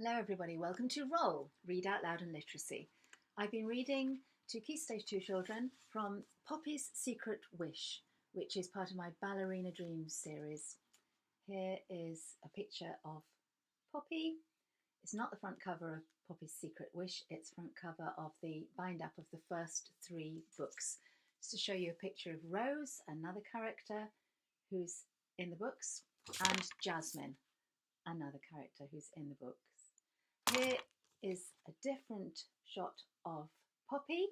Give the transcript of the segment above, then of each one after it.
Hello everybody, welcome to Roll, Read Out Loud and Literacy. I've been reading to Key Stage 2 children from Poppy's Secret Wish, which is part of my Ballerina Dreams series. Here is a picture of Poppy. It's not the front cover of Poppy's Secret Wish, it's front cover of the bind-up of the first 3 books. Just to show you a picture of Rose, another character who's in the books, and Jasmine, another character who's in the books. Here is a different shot of Poppy,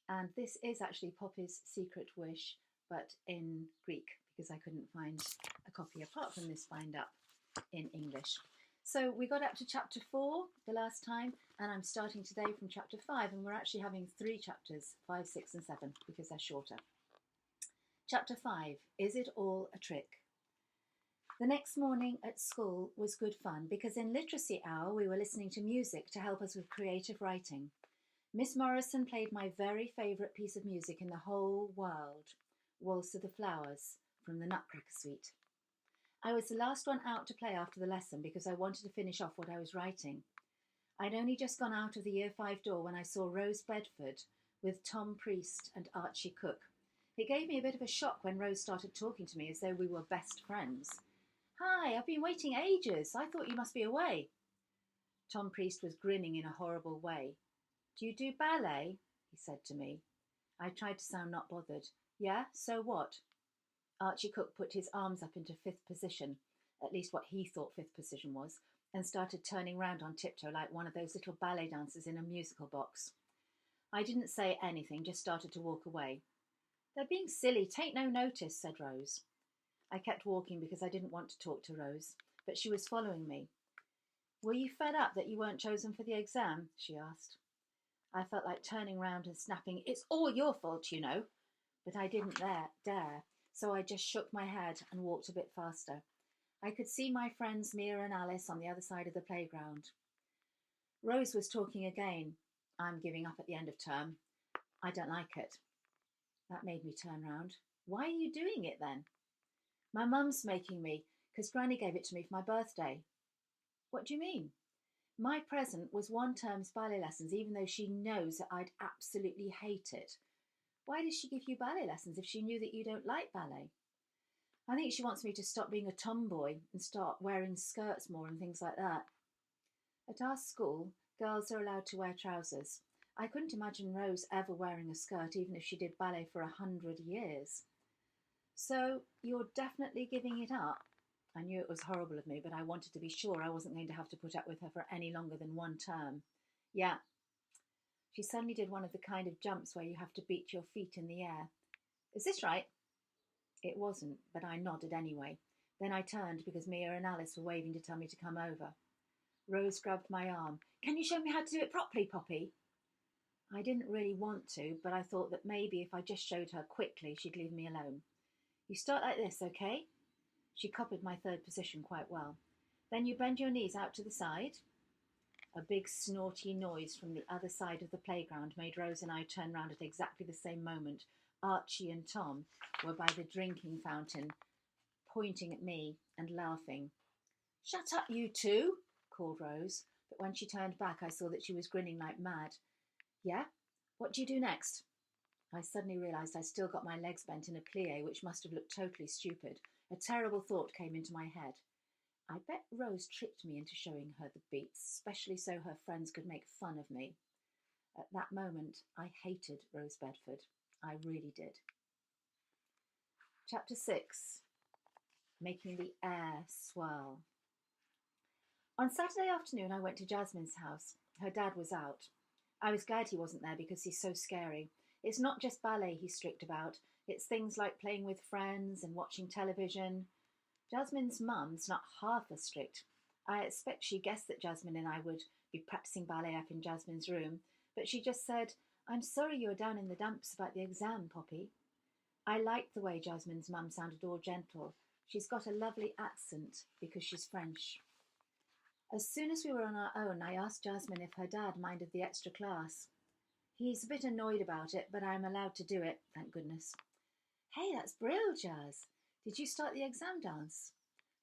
and this is actually Poppy's Secret Wish, but in Greek, because I couldn't find a copy apart from this bind-up in English. So we got up to chapter 4 the last time, and I'm starting today from chapter 5, and we're actually having 3 chapters, 5, 6 and 7, because they're shorter. Chapter 5, Is It All a Trick? The next morning at school was good fun because in literacy hour we were listening to music to help us with creative writing. Miss Morrison played my very favourite piece of music in the whole world, Waltz of the Flowers from the Nutcracker Suite. I was the last one out to play after the lesson because I wanted to finish off what I was writing. I'd only just gone out of the Year 5 door when I saw Rose Bedford with Tom Priest and Archie Cook. It gave me a bit of a shock when Rose started talking to me as though we were best friends. "Hi, I've been waiting ages. I thought you must be away." Tom Priest was grinning in a horrible way. "Do you do ballet?" he said to me. I tried to sound not bothered. "Yeah, so what?" Archie Cook put his arms up into 5th position, at least what he thought 5th position was, and started turning round on tiptoe like one of those little ballet dancers in a musical box. I didn't say anything, just started to walk away. "They're being silly. Take no notice," said Rose. I kept walking because I didn't want to talk to Rose, but she was following me. "Were you fed up that you weren't chosen for the exam?" she asked. I felt like turning round and snapping, "It's all your fault, you know." But I didn't dare, so I just shook my head and walked a bit faster. I could see my friends Mia and Alice on the other side of the playground. Rose was talking again. "I'm giving up at the end of term. I don't like it." That made me turn round. "Why are you doing it then?" "My mum's making me, because Granny gave it to me for my birthday." "What do you mean?" "My present was 1 term's ballet lessons, even though she knows that I'd absolutely hate it." "Why did she give you ballet lessons if she knew that you don't like ballet?" "I think she wants me to stop being a tomboy and start wearing skirts more and things like that." At our school, girls are allowed to wear trousers. I couldn't imagine Rose ever wearing a skirt, even if she did ballet for 100 years. "So you're definitely giving it up?" I knew it was horrible of me, but I wanted to be sure I wasn't going to have to put up with her for any longer than 1 term. "Yeah." She suddenly did one of the kind of jumps where you have to beat your feet in the air. "Is this right?" It wasn't, but I nodded anyway. Then I turned because Mia and Alice were waving to tell me to come over. Rose grabbed my arm. "Can you show me how to do it properly, Poppy?" I didn't really want to, but I thought that maybe if I just showed her quickly, she'd leave me alone. "You start like this, okay?" She copied my 3rd position quite well. "Then you bend your knees out to the side." A big snorty noise from the other side of the playground made Rose and I turn round at exactly the same moment. Archie and Tom were by the drinking fountain, pointing at me and laughing. "Shut up, you 2, called Rose, but when she turned back I saw that she was grinning like mad. "Yeah? What do you do next?" I suddenly realised I'd still got my legs bent in a plie, which must have looked totally stupid. A terrible thought came into my head. I bet Rose tricked me into showing her the beats, especially so her friends could make fun of me. At that moment, I hated Rose Bedford. I really did. Chapter 6, Making the Air Swirl. On Saturday afternoon, I went to Jasmine's house. Her dad was out. I was glad he wasn't there because he's so scary. It's not just ballet he's strict about. It's things like playing with friends and watching television. Jasmine's mum's not half as strict. I expect she guessed that Jasmine and I would be practicing ballet up in Jasmine's room, but she just said, "I'm sorry you're down in the dumps about the exam, Poppy." I liked the way Jasmine's mum sounded all gentle. She's got a lovely accent because she's French. As soon as we were on our own, I asked Jasmine if her dad minded the extra class. "He's a bit annoyed about it, but I'm allowed to do it, thank goodness." "Hey, that's brilliant, Jazz. Did you start the exam dance?"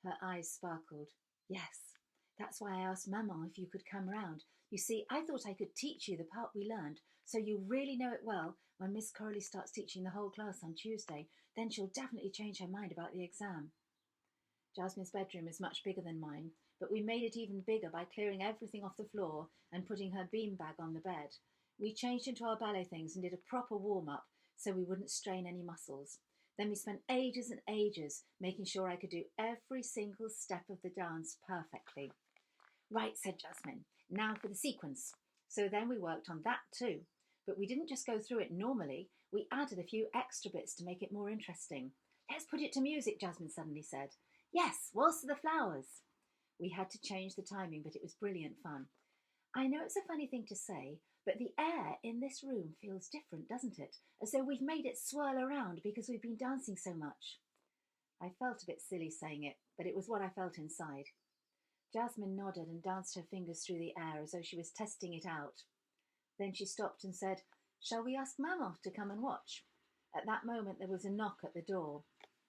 Her eyes sparkled. "Yes. That's why I asked Maman if you could come round. You see, I thought I could teach you the part we learned, so you really know it well when Miss Corley starts teaching the whole class on Tuesday. Then she'll definitely change her mind about the exam. Jasmine's bedroom is much bigger than mine, but we made it even bigger by clearing everything off the floor and putting her beanbag on the bed. We changed into our ballet things and did a proper warm-up so we wouldn't strain any muscles. Then we spent ages and ages making sure I could do every single step of the dance perfectly. Right, said Jasmine. Now for the sequence. So then we worked on that too. But we didn't just go through it normally. We added a few extra bits to make it more interesting. Let's put it to music, Jasmine suddenly said. Yes, Waltz of the Flowers. We had to change the timing, but it was brilliant fun. I know it's a funny thing to say, but the air in this room feels different, doesn't it? As though we've made it swirl around because we've been dancing so much. I felt a bit silly saying it, but it was what I felt inside. Jasmine nodded and danced her fingers through the air as though she was testing it out. Then she stopped and said, Shall we ask Maman to come and watch? At that moment there was a knock at the door.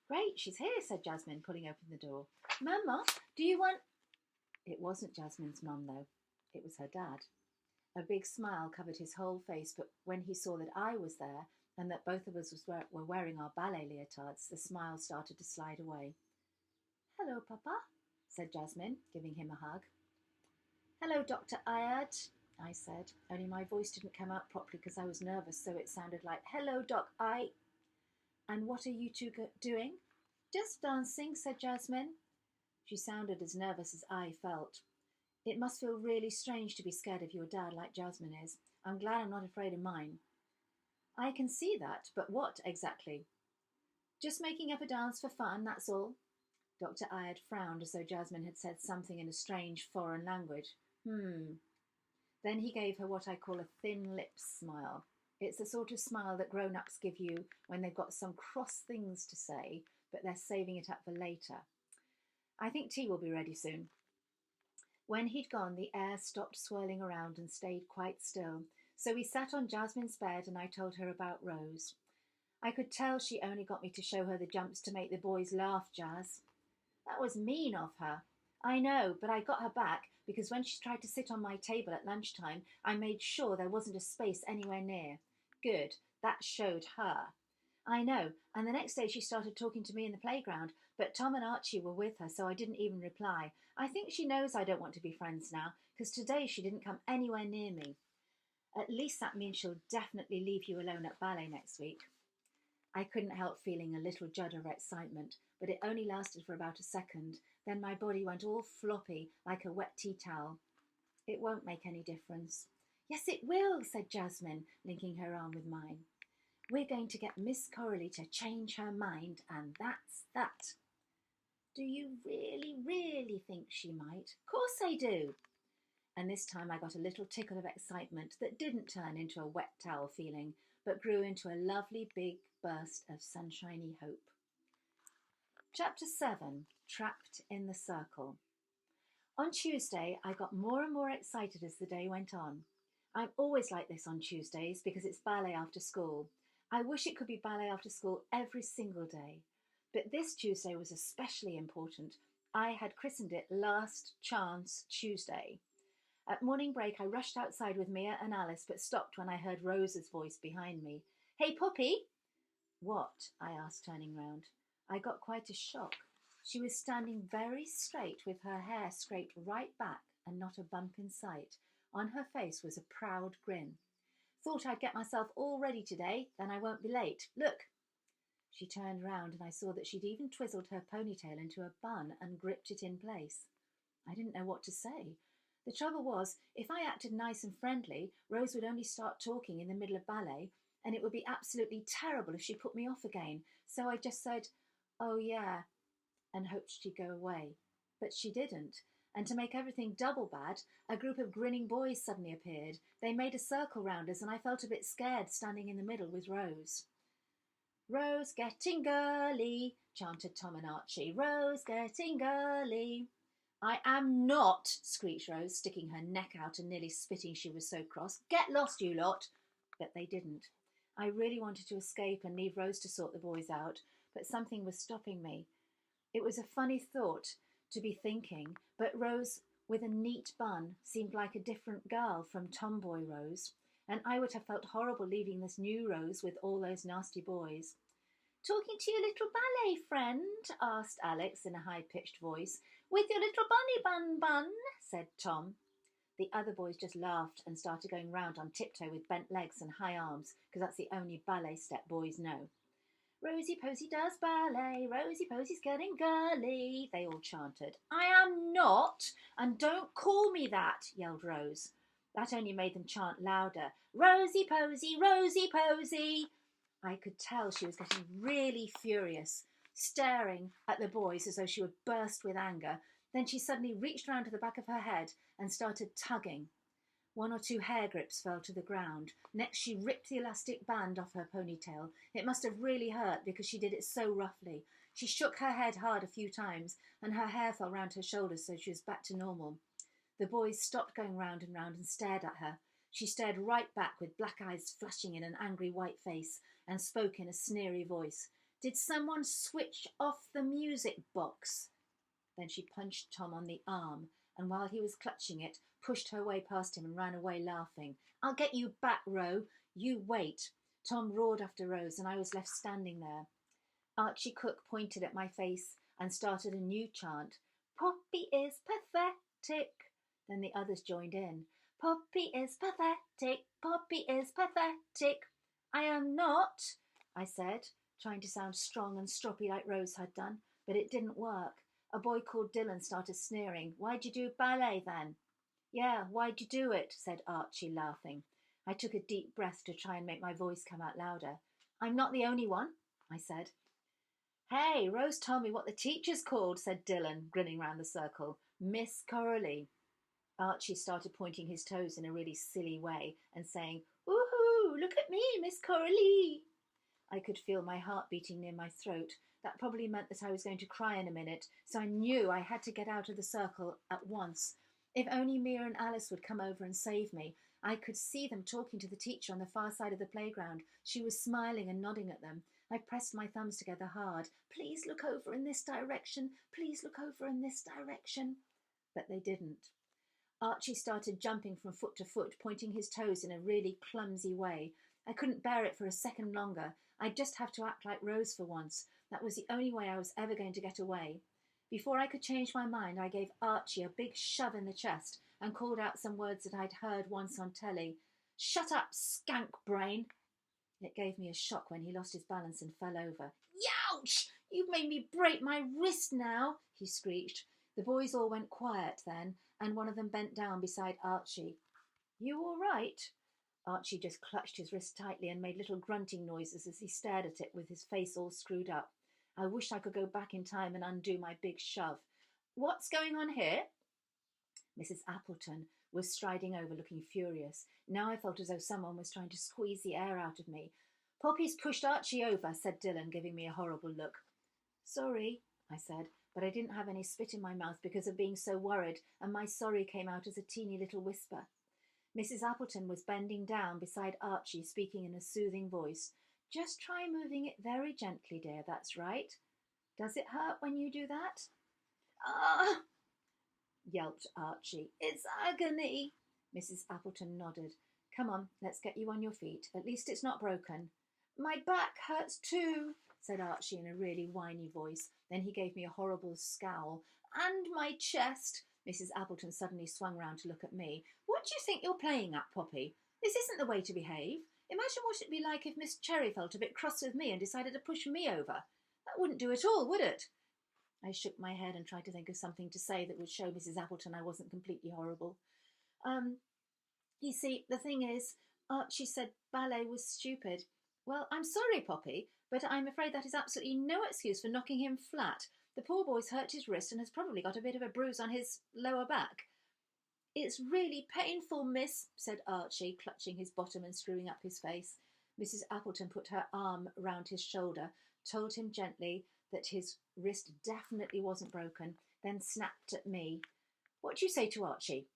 Great, she's here, said Jasmine, pulling open the door. Maman, do you want... It wasn't Jasmine's mum, though. It was her dad. A big smile covered his whole face, but when he saw that I was there and that both of us were wearing our ballet leotards, the smile started to slide away. Hello, Papa, said Jasmine, giving him a hug. Hello, Dr. Ayad, I said, only my voice didn't come out properly because I was nervous, so it sounded like, Hello, Doc I... And what are you two doing? Just dancing, said Jasmine. She sounded as nervous as I felt. It must feel really strange to be scared of your dad like Jasmine is. I'm glad I'm not afraid of mine. I can see that, but what exactly? Just making up a dance for fun, that's all. Dr. Ayad frowned as though Jasmine had said something in a strange foreign language. Then he gave her what I call a thin lips smile. It's the sort of smile that grown-ups give you when they've got some cross things to say, but they're saving it up for later. I think tea will be ready soon. When he'd gone, the air stopped swirling around and stayed quite still, so we sat on Jasmine's bed and I told her about Rose. I could tell she only got me to show her the jumps to make the boys laugh, Jazz. That was mean of her. I know, but I got her back because when she tried to sit on my table at lunchtime, I made sure there wasn't a space anywhere near. Good, that showed her. I know, and the next day she started talking to me in the playground, but Tom and Archie were with her, so I didn't even reply. I think she knows I don't want to be friends now, because today she didn't come anywhere near me. At least that means she'll definitely leave you alone at ballet next week. I couldn't help feeling a little judder of excitement, but it only lasted for about a second. Then my body went all floppy like a wet tea towel. It won't make any difference. Yes, it will, said Jasmine, linking her arm with mine. We're going to get Miss Corley to change her mind, and that's that. Do you really, really think she might? Of course I do. And this time I got a little tickle of excitement that didn't turn into a wet towel feeling, but grew into a lovely big burst of sunshiny hope. Chapter 7, Trapped in the Circle. On Tuesday, I got more and more excited as the day went on. I'm always like this on Tuesdays because it's ballet after school. I wish it could be ballet after school every single day. But this Tuesday was especially important. I had christened it Last Chance Tuesday. At morning break, I rushed outside with Mia and Alice, but stopped when I heard Rosa's voice behind me. Hey, Poppy! What? I asked, turning round. I got quite a shock. She was standing very straight with her hair scraped right back and not a bump in sight. On her face was a proud grin. Thought I'd get myself all ready today, then I won't be late. Look! She turned round and I saw that she'd even twizzled her ponytail into a bun and gripped it in place. I didn't know what to say. The trouble was, if I acted nice and friendly, Rose would only start talking in the middle of ballet, and it would be absolutely terrible if she put me off again. So I just said, "Oh yeah," and hoped she'd go away. But she didn't. And to make everything double bad, a group of grinning boys suddenly appeared. They made a circle round us, and I felt a bit scared standing in the middle with Rose. Rose getting girly, chanted Tom and Archie. Rose getting girly. I am not, screeched Rose, sticking her neck out and nearly spitting, she was so cross. Get lost, you lot. But they didn't. I really wanted to escape and leave Rose to sort the boys out, but something was stopping me. It was a funny thought to be thinking, but Rose with a neat bun seemed like a different girl from Tomboy Rose, and I would have felt horrible leaving this new Rose with all those nasty boys. Talking to your little ballet friend? Asked Alex in a high-pitched voice. With your little bunny bun, said Tom. The other boys just laughed and started going round on tiptoe with bent legs and high arms, because that's the only ballet step boys know. Rosie Posy does ballet, Rosie Posy's getting girly, they all chanted. I am not, and don't call me that, yelled Rose. That only made them chant louder. Rosie Posy, Rosie Posy. I could tell she was getting really furious, staring at the boys as though she would burst with anger. Then she suddenly reached round to the back of her head and started tugging. One or two hair grips fell to the ground. Next she ripped the elastic band off her ponytail. It must have really hurt because she did it so roughly. She shook her head hard a few times and her hair fell round her shoulders so she was back to normal. The boys stopped going round and stared at her. She stared right back with black eyes flashing in an angry white face and spoke in a sneery voice. Did someone switch off the music box? Then she punched Tom on the arm, and while he was clutching it, pushed her way past him and ran away laughing. I'll get you back, Ro. You wait. Tom roared after Rose, and I was left standing there. Archie Cook pointed at my face and started a new chant. Poppy is pathetic. Then the others joined in. Poppy is pathetic. Poppy is pathetic. I am not, I said, trying to sound strong and stroppy like Rose had done, but it didn't work. A boy called Dylan started sneering. Why'd you do ballet then? Yeah, why'd you do it? Said Archie, laughing. I took a deep breath to try and make my voice come out louder. I'm not the only one, I said. Hey, Rose told me what the teacher's called, said Dylan, grinning round the circle. Miss Coralie. Archie started pointing his toes in a really silly way and saying, Woohoo, look at me, Miss Coralie. I could feel my heart beating near my throat. That probably meant that I was going to cry in a minute, so I knew I had to get out of the circle at once. If only Mia and Alice would come over and save me. I could see them talking to the teacher on the far side of the playground. She was smiling and nodding at them. I pressed my thumbs together hard. Please look over in this direction. Please look over in this direction. But they didn't. Archie started jumping from foot to foot, pointing his toes in a really clumsy way. I couldn't bear it for a second longer. I'd just have to act like Rose for once. That was the only way I was ever going to get away. Before I could change my mind, I gave Archie a big shove in the chest and called out some words that I'd heard once on telly. Shut up, skank brain! It gave me a shock when he lost his balance and fell over. Youch! You've made me break my wrist now, he screeched. The boys all went quiet then, and one of them bent down beside Archie. You all right? Archie just clutched his wrist tightly and made little grunting noises as he stared at it with his face all screwed up. I wished I could go back in time and undo my big shove. What's going on here? Mrs. Appleton was striding over, looking furious. Now I felt as though someone was trying to squeeze the air out of me. Poppy's pushed Archie over, said Dylan, giving me a horrible look. Sorry, I said, but I didn't have any spit in my mouth because of being so worried, and my sorry came out as a teeny little whisper. Mrs. Appleton was bending down beside Archie, speaking in a soothing voice. Just try moving it very gently, dear, that's right. Does it hurt when you do that? Ah! Yelped Archie. It's agony. Mrs. Appleton nodded. Come on, let's get you on your feet. At least it's not broken. My back hurts too, said Archie in a really whiny voice. Then he gave me a horrible scowl. And my chest. Mrs. Appleton suddenly swung round to look at me. What do you think you're playing at, Poppy? This isn't the way to behave. Imagine what it'd be like if Miss Cherry felt a bit cross with me and decided to push me over. That wouldn't do at all, would it? I shook my head and tried to think of something to say that would show Mrs. Appleton I wasn't completely horrible. You see, the thing is, Archie said ballet was stupid. Well, I'm sorry, Poppy, but I'm afraid that is absolutely no excuse for knocking him flat. The poor boy's hurt his wrist and has probably got a bit of a bruise on his lower back. It's really painful, miss, said Archie, clutching his bottom and screwing up his face. Mrs. Appleton put her arm round his shoulder, told him gently that his wrist definitely wasn't broken, then snapped at me. What do you say to Archie?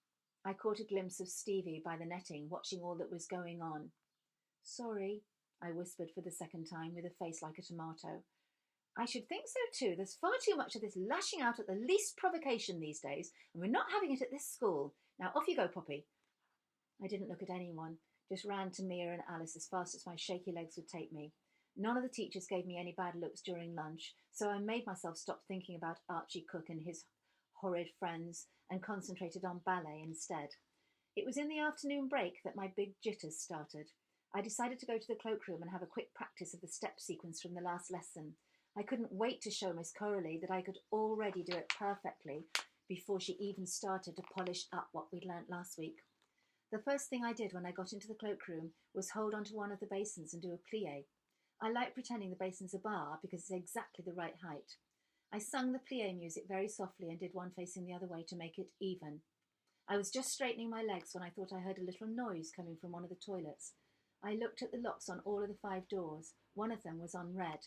I caught a glimpse of Stevie by the netting, watching all that was going on. Sorry, I whispered for the second time, with a face like a tomato. I should think so too. There's far too much of this lashing out at the least provocation these days, and we're not having it at this school. Now off you go, Poppy. I didn't look at anyone, just ran to Mia and Alice as fast as my shaky legs would take me. None of the teachers gave me any bad looks during lunch, so I made myself stop thinking about Archie Cook and his horrid friends and concentrated on ballet instead. It was in the afternoon break that my big jitters started. I decided to go to the cloakroom and have a quick practice of the step sequence from the last lesson. I couldn't wait to show Miss Coralie that I could already do it perfectly before she even started to polish up what we'd learnt last week. The first thing I did when I got into the cloakroom was hold onto one of the basins and do a plie. I like pretending the basin's a bar because it's exactly the right height. I sung the plie music very softly and did one facing the other way to make it even. I was just straightening my legs when I thought I heard a little noise coming from one of the toilets. I looked at the locks on all of the 5 doors. One of them was on red.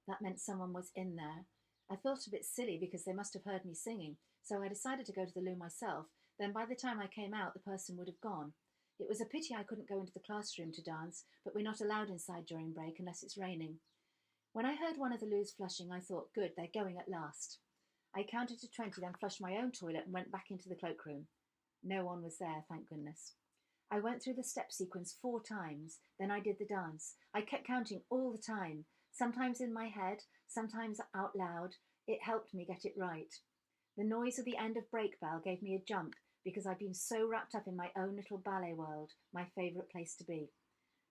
That meant someone was in there. I felt a bit silly because they must have heard me singing, so I decided to go to the loo myself. Then by the time I came out, the person would have gone. It was a pity I couldn't go into the classroom to dance, but we're not allowed inside during break unless it's raining. When I heard one of the loos flushing, I thought, good, they're going at last. I counted to 20, then flushed my own toilet and went back into the cloakroom. No one was there, thank goodness. I went through the step sequence 4 times, then I did the dance. I kept counting all the time, sometimes in my head, sometimes out loud. It helped me get it right. The noise of the end of break bell gave me a jump because I'd been so wrapped up in my own little ballet world, my favourite place to be.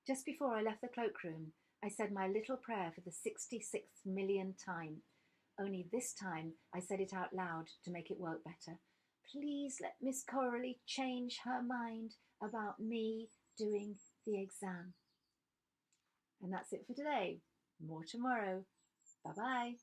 Just before I left the cloakroom, I said my little prayer for the 66th millionth time. Only this time I said it out loud to make it work better. Please let Miss Coralie change her mind about me doing the exam. And that's it for today. More tomorrow. Bye-bye.